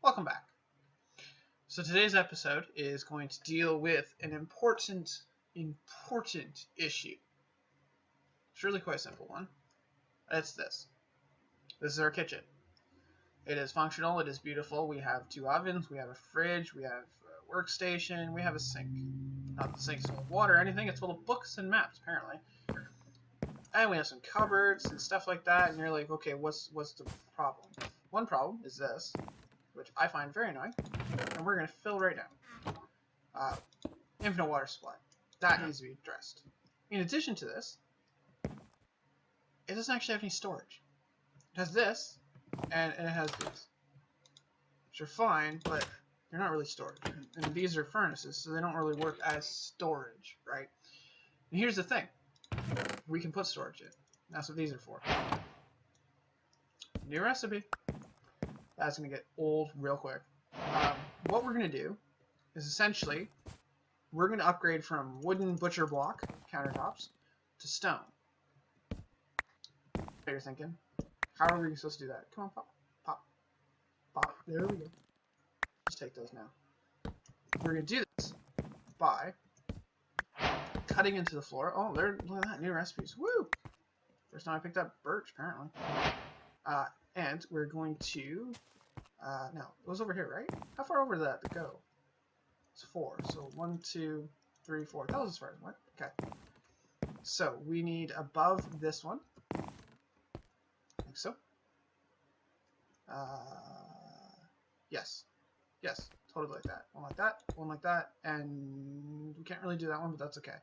Welcome back. So today's episode is going to deal with an important issue. It's really quite a simple one. It's this. This is our kitchen. It is functional, it is beautiful. We have 2 ovens, we have a fridge, we have a workstation, we have a sink. Not the sink's full of water or anything, it's full of books and maps, apparently. And we have some cupboards and stuff like that, and you're like, okay, what's the problem? One problem is this, which I find very annoying, and we're going to fill right now. Infinite water supply. That needs to be addressed. In addition to this, it doesn't actually have any storage. It has this, and it has these, which are fine, but they're not really storage. And these are furnaces, so they don't really work as storage, right? And here's the thing. We can put storage in. That's what these are for. New recipe. That's going to get old real quick. What we're going to do is essentially, we're going to upgrade from wooden butcher block countertops to stone. You're thinking, how are we supposed to do that? Come on, pop, pop, pop. There we go. Let's take those now. We're going to do this by cutting into the floor. Oh, look at that, new recipes. Woo! First time I picked up birch, apparently. And we're going to, no, it was over here, right? How far over did that go? It's 4, so 1, 2, 3, 4. That was as far as it went. Okay. So we need above this one. Like so. Yes. Yes, totally like that. One like that, and we can't really do that one, but that's okay.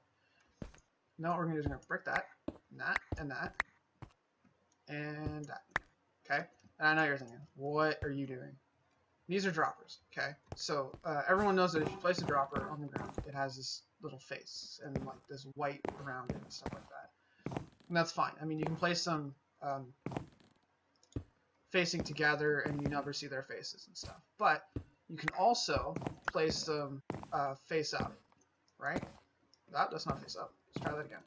Now what we're going to do is we're going to break that, and that, and that, and that. Okay? And I know you're thinking, what are you doing? These are droppers, okay? So everyone knows that if you place a dropper on the ground, it has this little face and like this white around it and stuff like that. And that's fine. I mean, you can place them facing together and you never see their faces and stuff. But you can also place them face up, right? That's not face up. Let's try that again.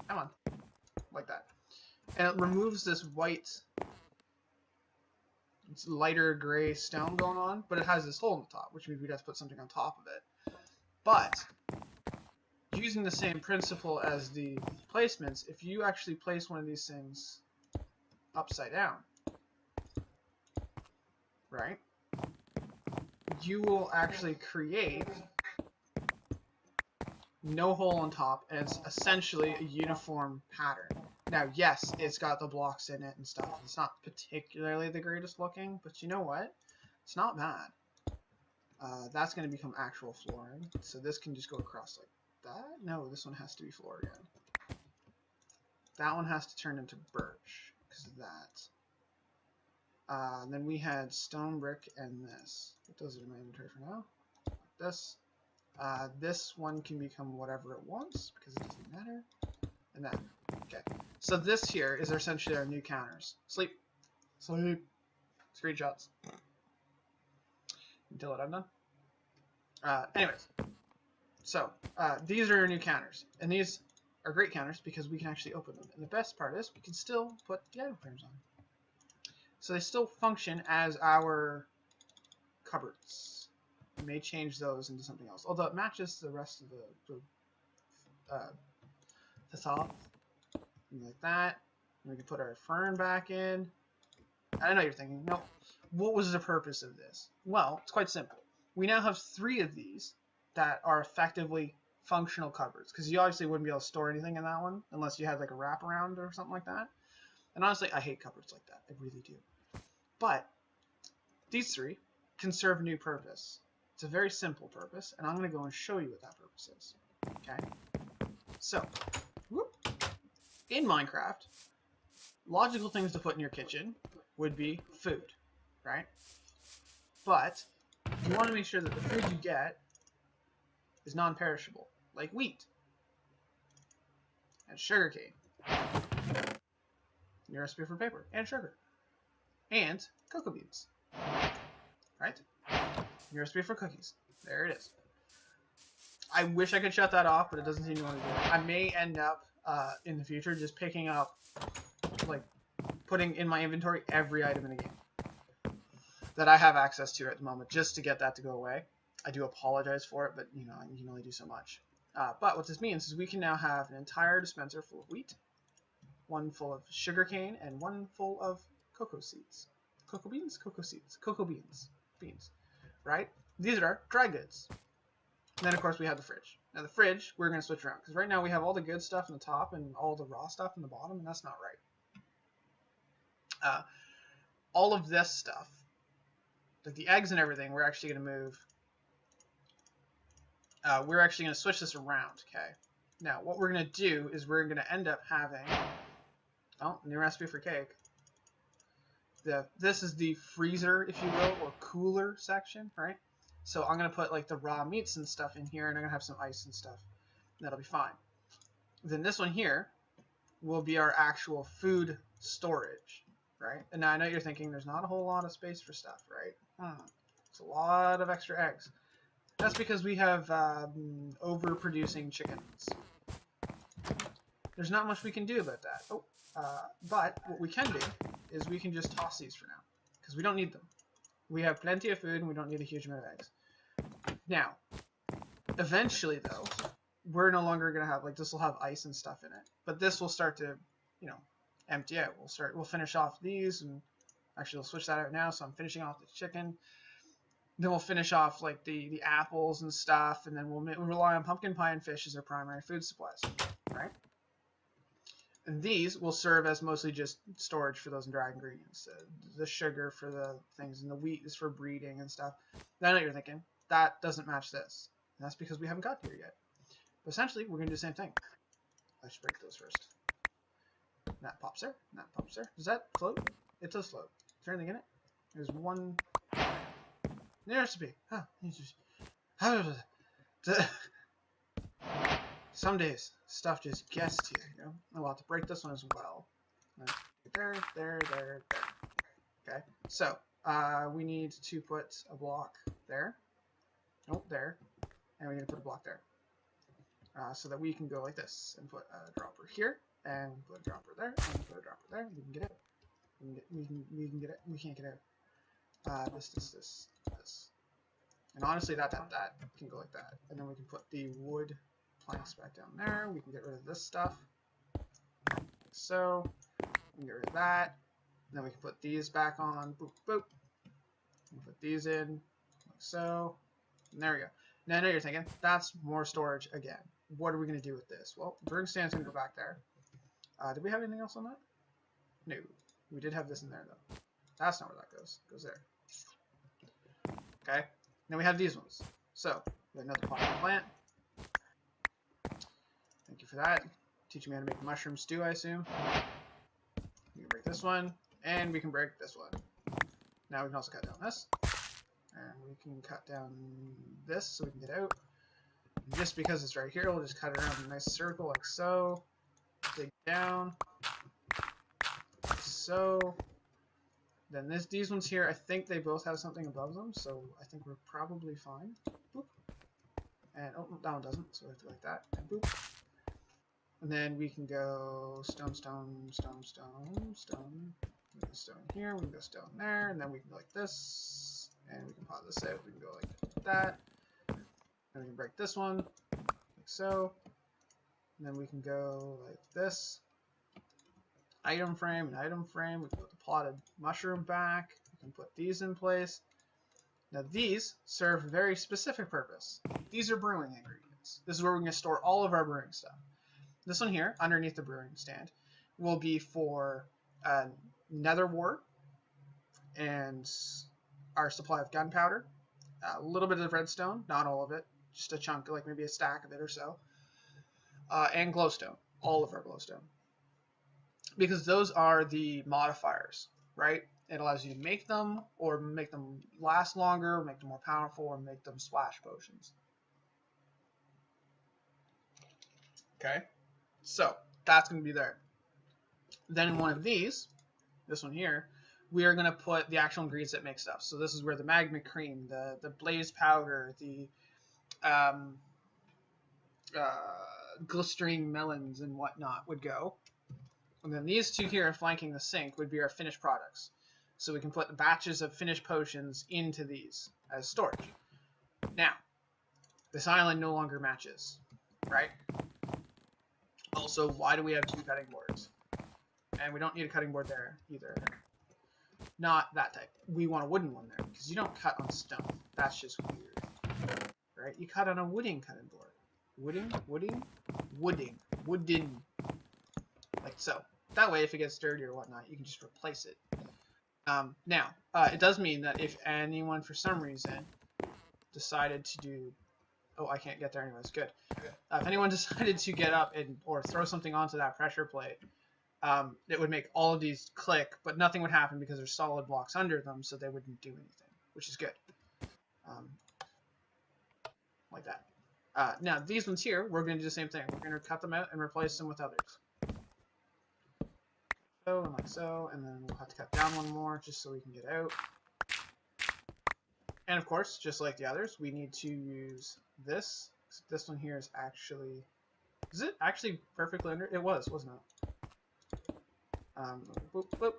Come on. Like that. And it removes this white, it's lighter gray stone going on, but it has this hole in the top, which means we'd have to put something on top of it. But using the same principle as the placements, if you actually place one of these things upside down, right, you will actually create no hole on top, and it's essentially a uniform pattern. Now, yes, it's got the blocks in it and stuff. It's not particularly the greatest looking, but you know what? It's not bad. That's going to become actual flooring. So this can just go across like that. No, this one has to be floor again. That one has to turn into birch because of that. Then we had stone, brick, and this. Put those in my inventory for now. Like this. This one can become whatever it wants because it doesn't matter. And that. Okay. So this here is essentially our new counters. Sleep. Sleep. Screenshots. Until I'm done. Anyways. So, these are our new counters. And these are great counters because we can actually open them. And the best part is we can still put the item frames on. So they still function as our cupboards. We may change those into something else. Although it matches the rest of the facade. Like that. And we can put our fern back in. I know you're thinking, no, what was the purpose of this? Well, it's quite simple. We now have 3 of these that are effectively functional cupboards. Because you obviously wouldn't be able to store anything in that one unless you had like a wraparound or something like that. And honestly, I hate cupboards like that. I really do. But these 3 can serve a new purpose. It's a very simple purpose, and I'm going to go and show you what that purpose is. Okay? So, whoop. In Minecraft, logical things to put in your kitchen would be food, right? But you want to make sure that the food you get is non-perishable, like wheat and sugarcane. Your recipe for paper and sugar and cocoa beans, right? Your recipe for cookies. There it is. I wish I could shut that off, but it doesn't seem to want to do it. I may end up in the future just picking up, like, putting in my inventory every item in the game. that I have access to at the moment, just to get that to go away. I do apologize for it, but you know, you can only do so much. But what this means is we can now have an entire dispenser full of wheat, one full of sugarcane, and one full of cocoa seeds. Cocoa beans? Cocoa seeds. Cocoa beans. Beans. Right? These are our dry goods. And then, of course, we have the fridge. Now, the fridge, we're going to switch around. Because right now we have all the good stuff in the top and all the raw stuff in the bottom, and that's not right. All of this stuff, like the eggs and everything, we're actually going to move. We're actually going to switch this around, okay? Now, what we're going to do is we're going to end up having... Oh, new recipe for cake. This is the freezer, if you will, or cooler section, right? So I'm going to put like the raw meats and stuff in here, and I'm going to have some ice and stuff. That'll be fine. Then this one here will be our actual food storage, right? And now I know you're thinking there's not a whole lot of space for stuff, right? It's a lot of extra eggs. That's because we have overproducing chickens. There's not much we can do about that. But what we can do is we can just toss these for now, because we don't need them. We have plenty of food and we don't need a huge amount of eggs. Now, eventually though, we're no longer going to have, like, this will have ice and stuff in it. But this will start to, you know, empty out. We'll finish off these, and actually we'll switch that out now, so I'm finishing off the chicken. Then we'll finish off like the apples and stuff, and then we'll rely on pumpkin pie and fish as our primary food supplies, right? And these will serve as mostly just storage for those dry ingredients. The sugar for the things, and the wheat is for breeding and stuff. Now I know what you're thinking, that doesn't match this. And that's because we haven't got here yet. But essentially, we're going to do the same thing. Let's break those first. That pops there, that pops there. Does that float? It does float. Is there anything in it? There's one... New recipe. Huh. Some days, stuff just gets to you, you know? I'll have to break this one as well. There. Okay, so, we need to put a block there. Nope, there. And we need to put a block there. So that we can go like this, and put a dropper here, and put a dropper there, and put a dropper there. We can get it. We can get it. We can't get it. This. And honestly, that can go like that. And then we can put the wood planks back down there. We can get rid of this stuff. Like so. We can get rid of that. And then we can put these back on. Boop, boop. And put these in. Like so. And there we go. Now I know you're thinking, that's more storage again. What are we going to do with this? Well, brewing stand's going to go back there. Did we have anything else on that? No. We did have this in there, though. That's not where that goes. It goes there. Okay. Now we have these ones. So, we have another pot plant. Thank you for that. Teaching me how to make mushroom stew, I assume. We can break this one, and we can break this one. Now we can also cut down this. And we can cut down this so we can get out. And just because it's right here, we'll just cut it around in a nice circle like so. Dig down. Like so. Then these ones here, I think they both have something above them, so I think we're probably fine. Boop. And, oh, that one doesn't, so we have to go like that, and boop. And then we can go stone. We can go stone here, we can go stone there, and then we can go like this, and we can pop this out, we can go like that. And we can break this one, like so. And then we can go like this. Item frame. We can put the potted mushroom back. We can put these in place. Now these serve a very specific purpose. These are brewing ingredients. This is where we're going to store all of our brewing stuff. This one here, underneath the brewing stand, will be for nether wart and our supply of gunpowder, a little bit of redstone, not all of it, just a chunk, like maybe a stack of it or so, and glowstone, all of our glowstone. Because those are the modifiers, right? It allows you to make them, or make them last longer, or make them more powerful, or make them splash potions. Okay, so that's going to be there. Then in one of these, this one here, we are going to put the actual ingredients that make stuff. So this is where the magma cream, the blaze powder, the glistering melons and whatnot would go. And then these two here flanking the sink would be our finished products. So we can put batches of finished potions into these as storage. Now, this island no longer matches, right? Also, why do we have 2 cutting boards? And we don't need a cutting board there either. Not that type. We want a wooden one there, because you don't cut on stone. That's just weird. Right? You cut on a wooden cutting board. Wooden. Like so. That way, if it gets dirty or whatnot, you can just replace it. Now, it does mean that if anyone, for some reason, decided to do... Oh, I can't get there anyways. Good. If anyone decided to get up or throw something onto that pressure plate, it would make all of these click, but nothing would happen because there's solid blocks under them, so they wouldn't do anything, which is good. Like that. Now, these ones here, we're going to do the same thing. We're going to cut them out and replace them with others. So, and like so, and then we'll have to cut down one more just so we can get out. And of course, just like the others, we need to use this. This one here is actually... Is it actually perfectly under? It was, wasn't it? Boop, boop.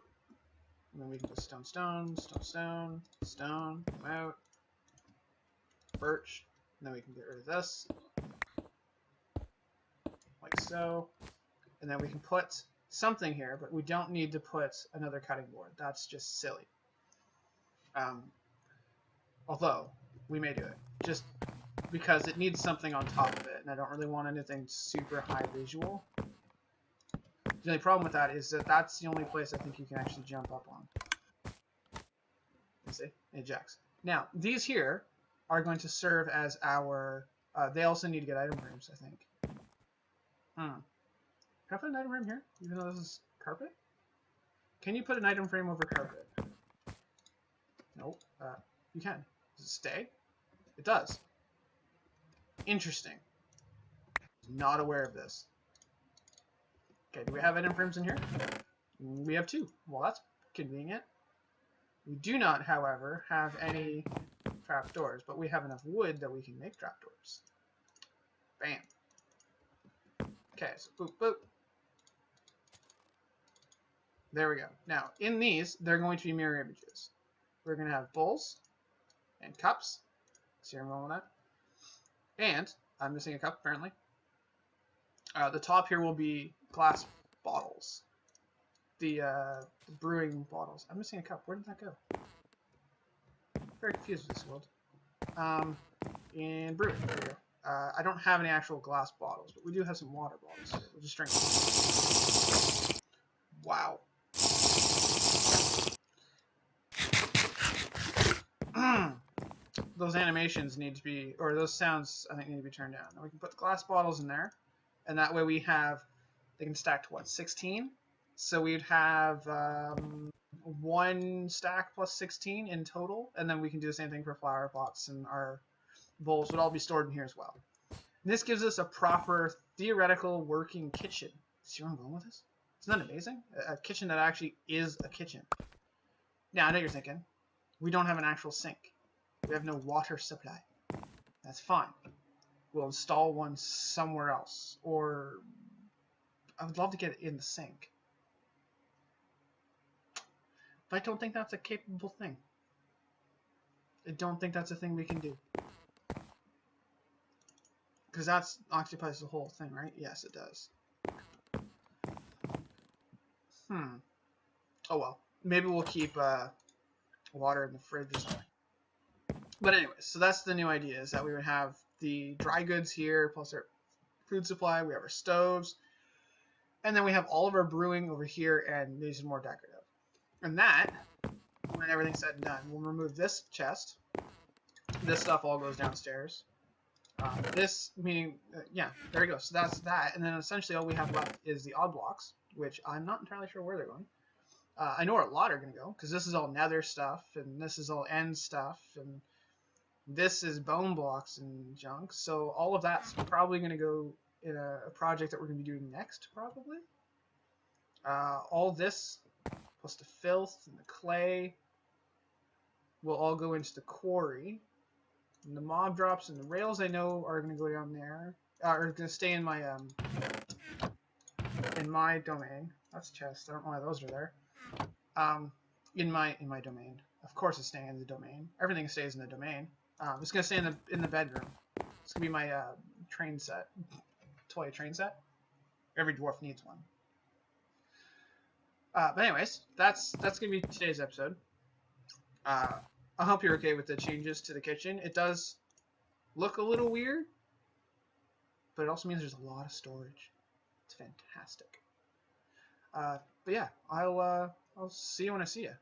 And then we can go stone, stone, stone, stone, stone, come out. Birch. And then we can get rid of this. Like so. And then we can put something here, but we don't need to put another cutting board. That's just silly. Although, we may do it. Just because it needs something on top of it, and I don't really want anything super high visual. The only problem with that is that that's the only place I think you can actually jump up on. You see? It ejects. Now, these here are going to serve as our... they also need to get item frames, I think. Can I put an item frame here, even though this is carpet? Can you put an item frame over carpet? Nope. You can. Does it stay? It does. Interesting. Not aware of this. Okay, do we have item frames in here? We have 2. Well, that's convenient. We do not, however, have any trapdoors, but we have enough wood that we can make trapdoors. Bam. Okay, so boop, boop. There we go. Now, in these, they're going to be mirror images. We're going to have bowls and cups. See where I'm going with that? And, I'm missing a cup, apparently. The top here will be glass bottles. The brewing bottles. I'm missing a cup. Where did that go? I'm very confused with this world. And brewing. There we go. I don't have any actual glass bottles, but we do have some water bottles. We'll just drink them. Wow. Those animations need to be, or those sounds, I think, need to be turned down. Now we can put the glass bottles in there, and that way we have, they can stack to what, 16? So we'd have 1 stack plus 16 in total, and then we can do the same thing for flower pots, and our bowls would all be stored in here as well. And this gives us a proper theoretical working kitchen. See where I'm going with this? Isn't that amazing? A kitchen that actually is a kitchen. Now, I know you're thinking, we don't have an actual sink. We have no water supply. That's fine. We'll install one somewhere else. Or I would love to get it in the sink. But I don't think that's a capable thing. I don't think that's a thing we can do. Because that occupies the whole thing, right? Yes, it does. Oh well. Maybe we'll keep water in the fridge or something. But anyways, so that's the new idea, is that we would have the dry goods here, plus our food supply, we have our stoves, and then we have all of our brewing over here, and these are more decorative. And that, when everything's said and done, we'll remove this chest. This stuff all goes downstairs. This, meaning, yeah, there we go. So that's that, and then essentially all we have left is the odd blocks, which I'm not entirely sure where they're going. I know where a lot are going to go, because this is all nether stuff, and this is all end stuff, and this is bone blocks and junk, so all of that's probably going to go in a project that we're going to be doing next, probably. All this, plus the filth and the clay, will all go into the quarry. And the mob drops and the rails, I know, are going to go down there, are going to stay in my domain. That's chest. I don't know why those are there. in my domain. Of course, it's staying in the domain. Everything stays in the domain. It's gonna stay in the bedroom. It's gonna be my train set, toy train set. Every dwarf needs one. But anyways, that's gonna be today's episode. I hope you're okay with the changes to the kitchen. It does look a little weird, but it also means there's a lot of storage. It's fantastic. But yeah, I'll see you when I see you.